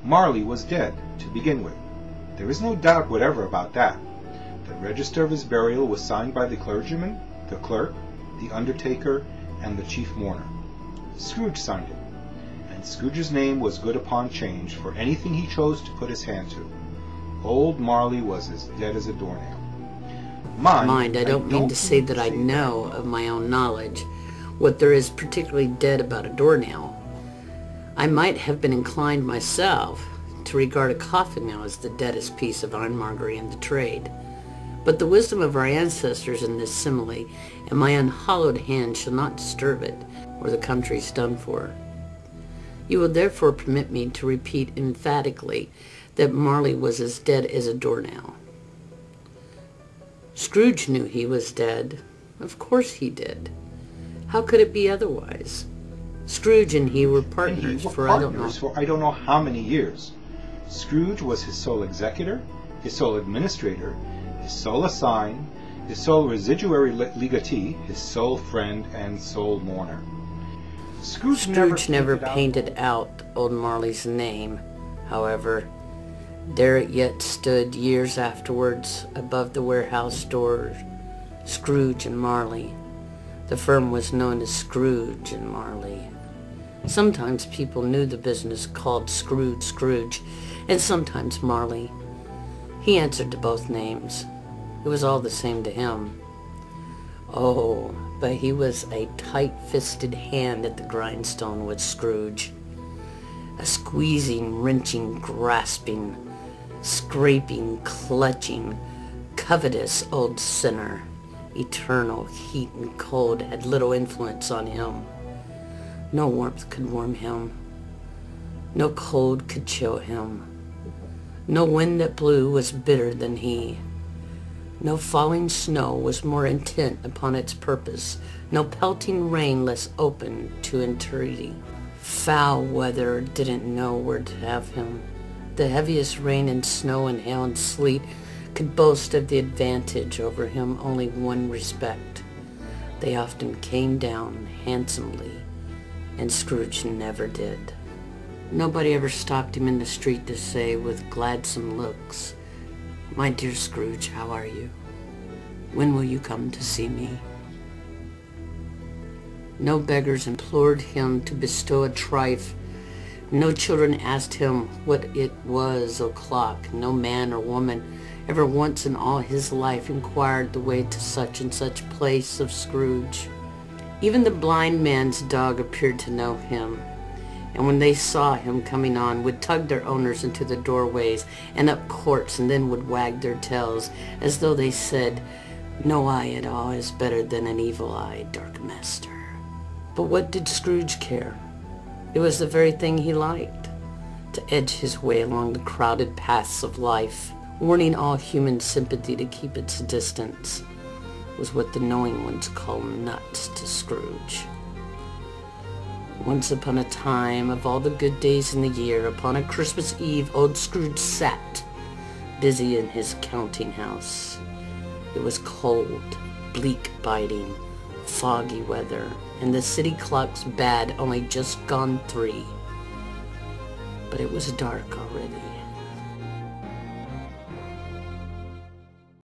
Marley was dead, to begin with. There is no doubt whatever about that. The register of his burial was signed by the clergyman, the clerk, the undertaker, and the chief mourner. Scrooge signed it, and Scrooge's name was good upon change for anything he chose to put his hand to. Old Marley was as dead as a doornail. Mind, I don't mean to say that I know of my own knowledge what there is particularly dead about a doornail. I might have been inclined myself to regard a coffin nail as the deadest piece of ironmongery in the trade. But the wisdom of our ancestors in this simile, and my unhallowed hand shall not disturb it, or the country's done for. You will therefore permit me to repeat emphatically that Marley was as dead as a doornail. Scrooge knew he was dead. Of course he did. How could it be otherwise? Scrooge and he were partners for I don't know how many years. Scrooge was his sole executor, his sole administrator, his sole assign, his sole residuary legatee, his sole friend, and sole mourner. Scrooge never painted out old Marley's name, however. There it yet stood years afterwards above the warehouse door, Scrooge and Marley. The firm was known as Scrooge and Marley. Sometimes people knew the business called Scrooge, and sometimes Marley. He answered to both names. It was all the same to him. Oh, but he was a tight-fisted hand at the grindstone with Scrooge. A squeezing, wrenching, grasping, scraping, clutching, covetous old sinner. Eternal heat and cold had little influence on him. No warmth could warm him. No cold could chill him. No wind that blew was bitter than he. No falling snow was more intent upon its purpose. No pelting rain less open to entreaty. Foul weather didn't know where to have him. The heaviest rain and snow and hail and sleet could boast of the advantage over him only one respect. They often came down handsomely, and Scrooge never did. Nobody ever stopped him in the street to say with gladsome looks, "My dear Scrooge, how are you? When will you come to see me?" No beggars implored him to bestow a trifle. No children asked him what it was o'clock. No man or woman ever once in all his life inquired the way to such and such place of Scrooge. Even the blind man's dog appeared to know him, and when they saw him coming on, would tug their owners into the doorways and up courts, and then would wag their tails, as though they said, "No eye at all is better than an evil-eyed dark master." But what did Scrooge care? It was the very thing he liked, to edge his way along the crowded paths of life, warning all human sympathy to keep its distance, was what the knowing ones call nuts to Scrooge. Once upon a time, of all the good days in the year, upon a Christmas Eve, old Scrooge sat, busy in his counting house. It was cold, bleak biting, foggy weather, and the city clocks bad, only just gone 3. But it was dark already.